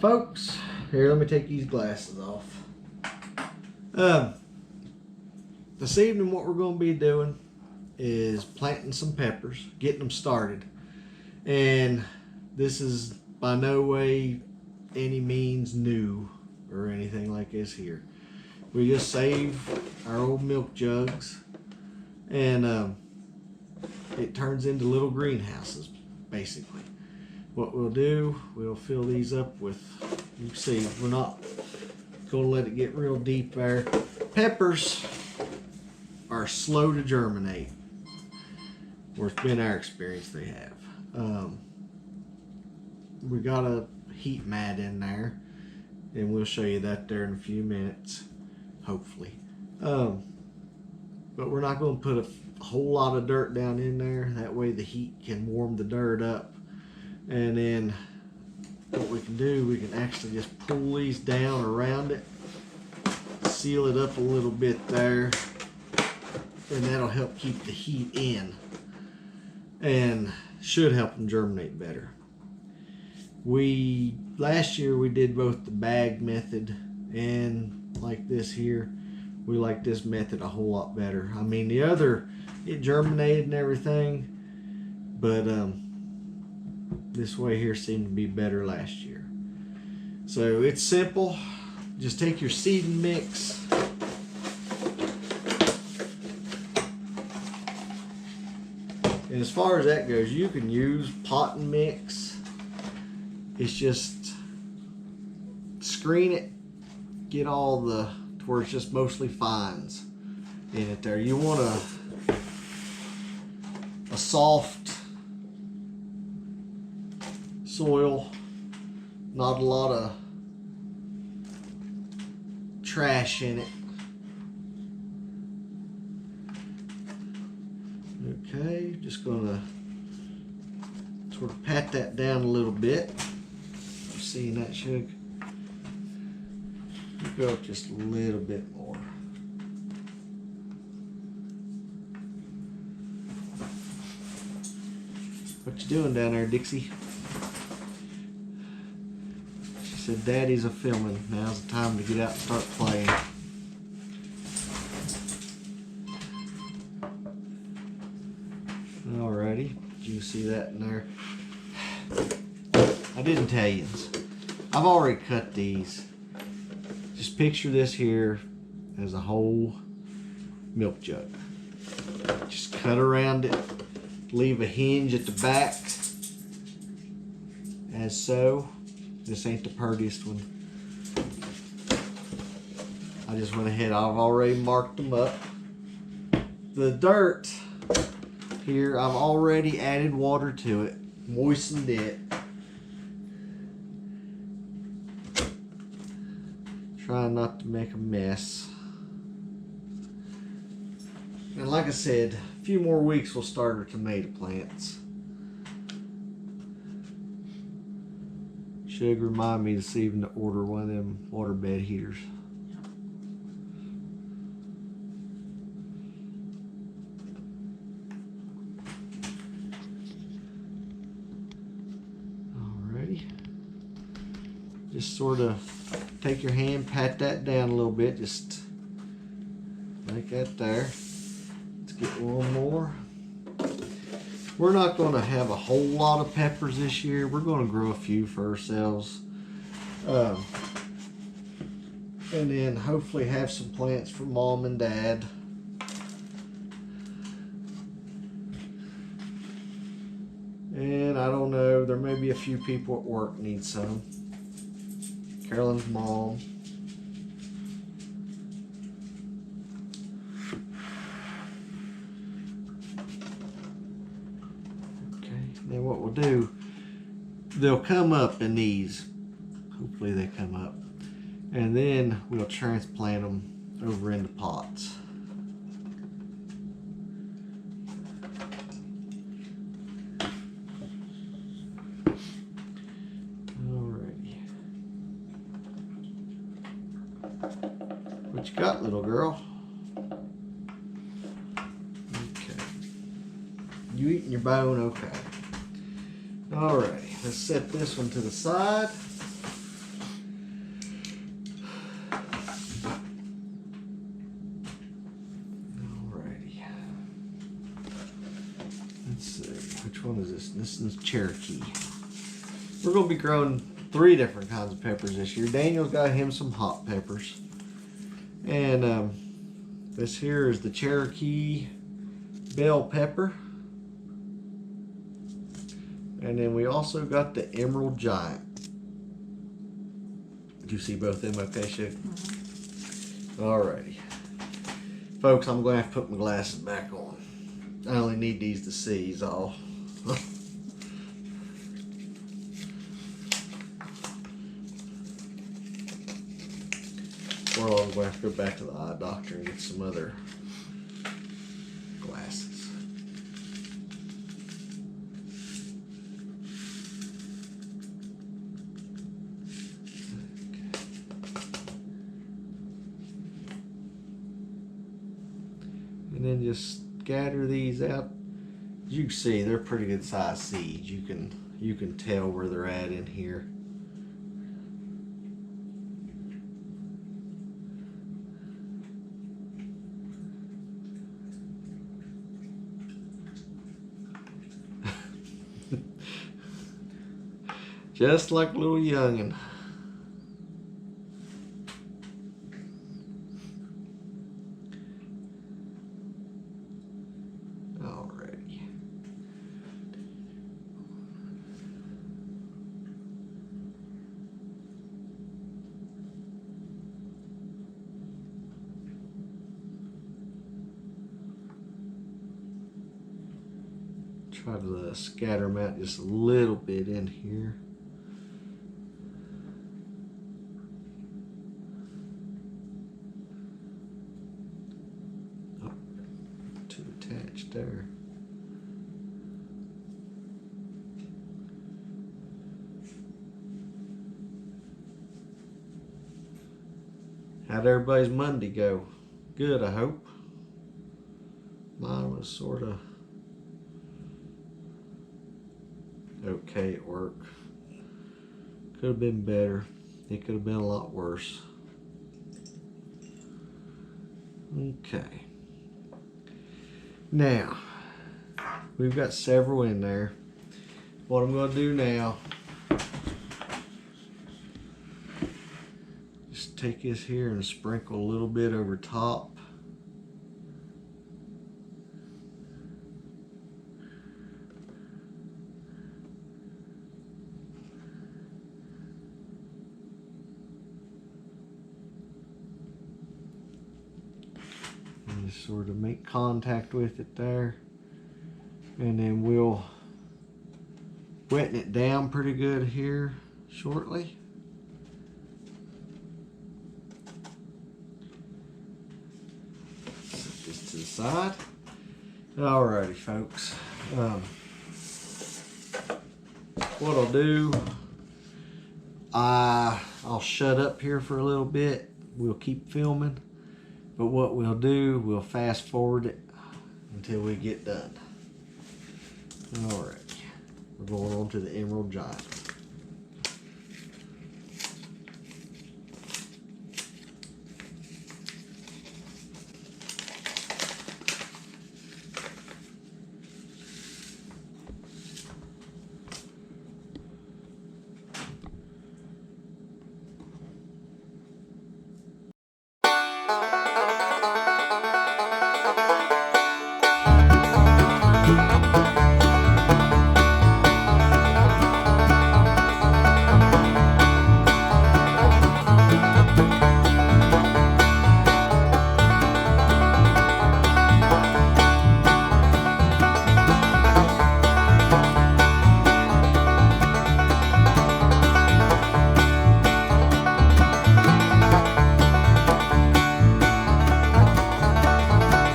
folks. Here, let me take these glasses off. This evening what we're going to be doing is planting some peppers, getting them started. And this is by no way any means new or anything like this here. We just save our old milk jugs and it turns into little greenhouses basically. What we'll do, we'll fill these up with, you can see we're not going to let it get real deep there. Peppers are slow to germinate, or it's been our experience they have. We got a heat mat in there, and we'll show you that there in a few minutes, hopefully. But we're not going to put a whole lot of dirt down in there. That way the heat can warm the dirt up. And then what we can do, we can actually just pull these down around it, seal it up a little bit there, and that'll help keep the heat in and should help them germinate better. Last year we did both the bag method and like this here. We like this method a whole lot better. I mean, the other, it germinated and everything, but this way here seemed to be better last year. So it's simple. Just take your seeding mix, and as far as that goes, you can use potting mix. It's just screen it, get all the, to where it's just mostly fines in it there. You want a soft soil, not a lot of trash in it. Okay, just gonna sort of pat that down a little bit. I'm seeing that should go up just a little bit more. What you doing down there, Dixie? She said, Daddy's a filming. Now's the time to get out and start playing. Alrighty, you see that in there? I didn't tell you. I've already cut these. Just picture this here as a whole milk jug. Just cut around it. Leave a hinge at the back, as so. This ain't the prettiest one. I just went ahead, I've already marked them up. The dirt here, I've already added water to it, moistened it. Trying not to make a mess. And like I said, a few more weeks we'll start our tomato plants. Should remind me this evening to order one of them waterbed heaters. Alrighty. Just sort of take your hand, pat that down a little bit, just like that there. Let's get one more. We're not going to have a whole lot of peppers this year. We're going to grow a few for ourselves. And then hopefully have some plants for Mom and Dad. And I don't know, there may be a few people at work need some. Carolyn's mom. Then what we'll do, they'll come up in these. Hopefully they come up. And then we'll transplant them over into pots. Alrighty. What you got, little girl? Okay. You eating your bone? Okay. Alright, let's set this one to the side. which one is this? This is Cherokee. We're going to be growing 3 different kinds of peppers this year. Daniel's got him some hot peppers. And this here is the Cherokee bell pepper. And then we also got the Emerald Giant. Did you see both of them okay, Shug? Alrighty. Folks, I'm going to have to put my glasses back on. I only need these to see is all. Or I'm going to have to go back to the eye doctor and get some other glasses. And then just scatter these out. As you can see, they're pretty good sized seeds. You can tell where they're at in here. Just like a little youngin'. Alrighty. Try to scatter them out just a little bit in here. Attached there. How'd everybody's Monday go? Good, I hope. Mine was sort of okay at work. Could have been better. It could have been a lot worse. Okay. Now, we've got several in there. What I'm going to do now, just take this here and sprinkle a little bit over top. And just sort of make contact with it there. And then we'll wetting it down pretty good here shortly. Set this to the side. Alrighty, folks. What I'll do, I'll shut up here for a little bit. We'll keep filming, but what we'll do, we'll fast forward it until we get done. Alright, we're going on to the Emerald Giant.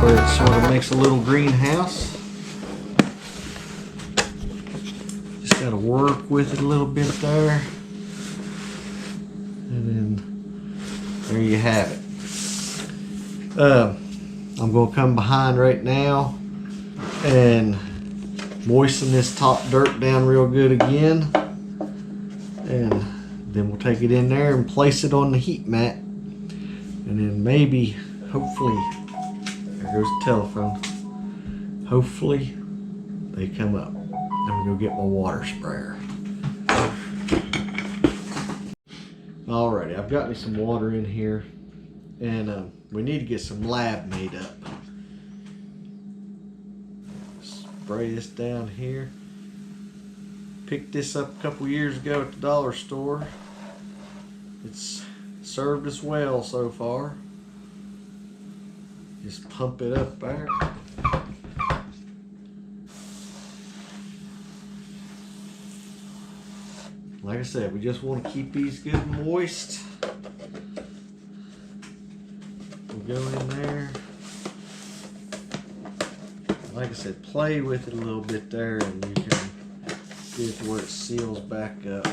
Where it sort of makes a little greenhouse. Just got to work with it a little bit there. And then there you have it. I'm going to come behind right now and moisten this top dirt down real good again. And then we'll take it in there and place it on the heat mat. And then maybe, hopefully, there goes the telephone. Hopefully they come up. I'm gonna go get my water sprayer. Alrighty, I've got me some water in here, and we need to get some lab made up. Spray this down here. Picked this up a couple years ago at the dollar store. It's served us well so far. Just pump it up there. Like I said, we just want to keep these good and moist. We'll go in there. Like I said, play with it a little bit there and you can get it to where it seals back up.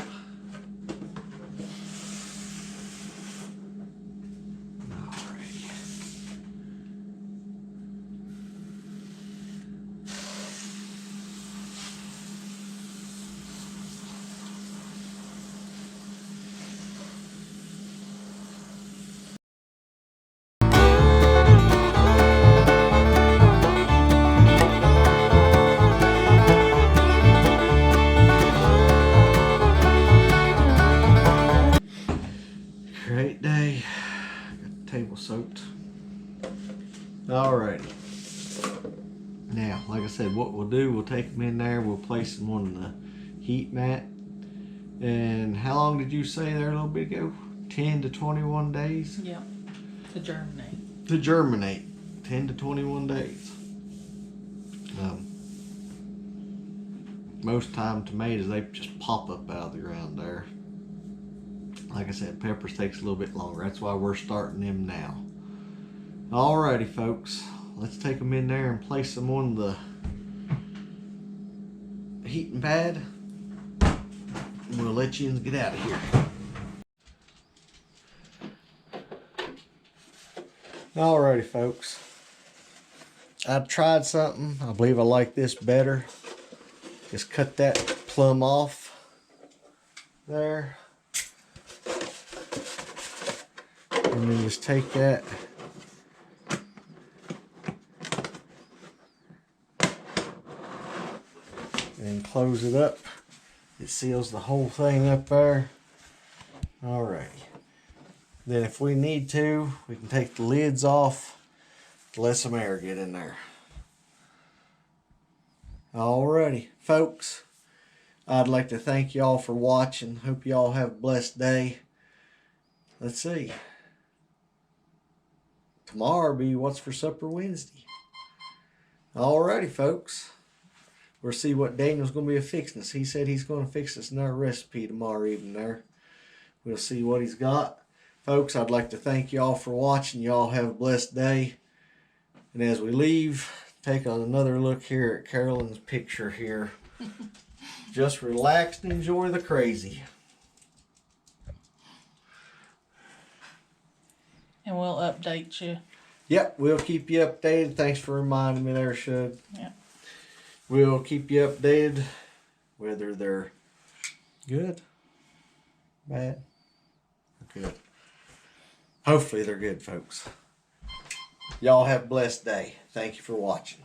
Great day. Got the table soaked. Alrighty. Now, like I said, what we'll do, we'll take them in there, we'll place them on the heat mat. And how long did you say there a little bit ago? 10 to 21 days? Yep. To germinate. To germinate. 10 to 21 days. Most time tomatoes, they just pop up out of the ground there. Like I said, peppers takes a little bit longer. That's why we're starting them now. Alrighty, folks. Let's take them in there and place them on the heating pad. And we'll let you get out of here. Alrighty, folks. I tried something. I believe I like this better. Just cut that plumb off there. And then just take that and close it up. It seals the whole thing up there. Alrighty. Then if we need to, we can take the lids off to let some air get in there. Alrighty, folks. I'd like to thank y'all for watching. Hope y'all have a blessed day. Let's see. Tomorrow will be What's for Supper Wednesday. Alrighty, folks. We'll see what Daniel's going to be fixing us. He said he's going to fix us another recipe tomorrow evening there. We'll see what he's got. Folks, I'd like to thank y'all for watching. Y'all have a blessed day. And as we leave, take another look here at Carolyn's picture here. Just relax and enjoy the crazy. And we'll update you. Yep, we'll keep you updated. Thanks for reminding me there, Shug. Yep. We'll keep you updated whether they're good, bad, or good. Hopefully they're good, folks. Y'all have a blessed day. Thank you for watching.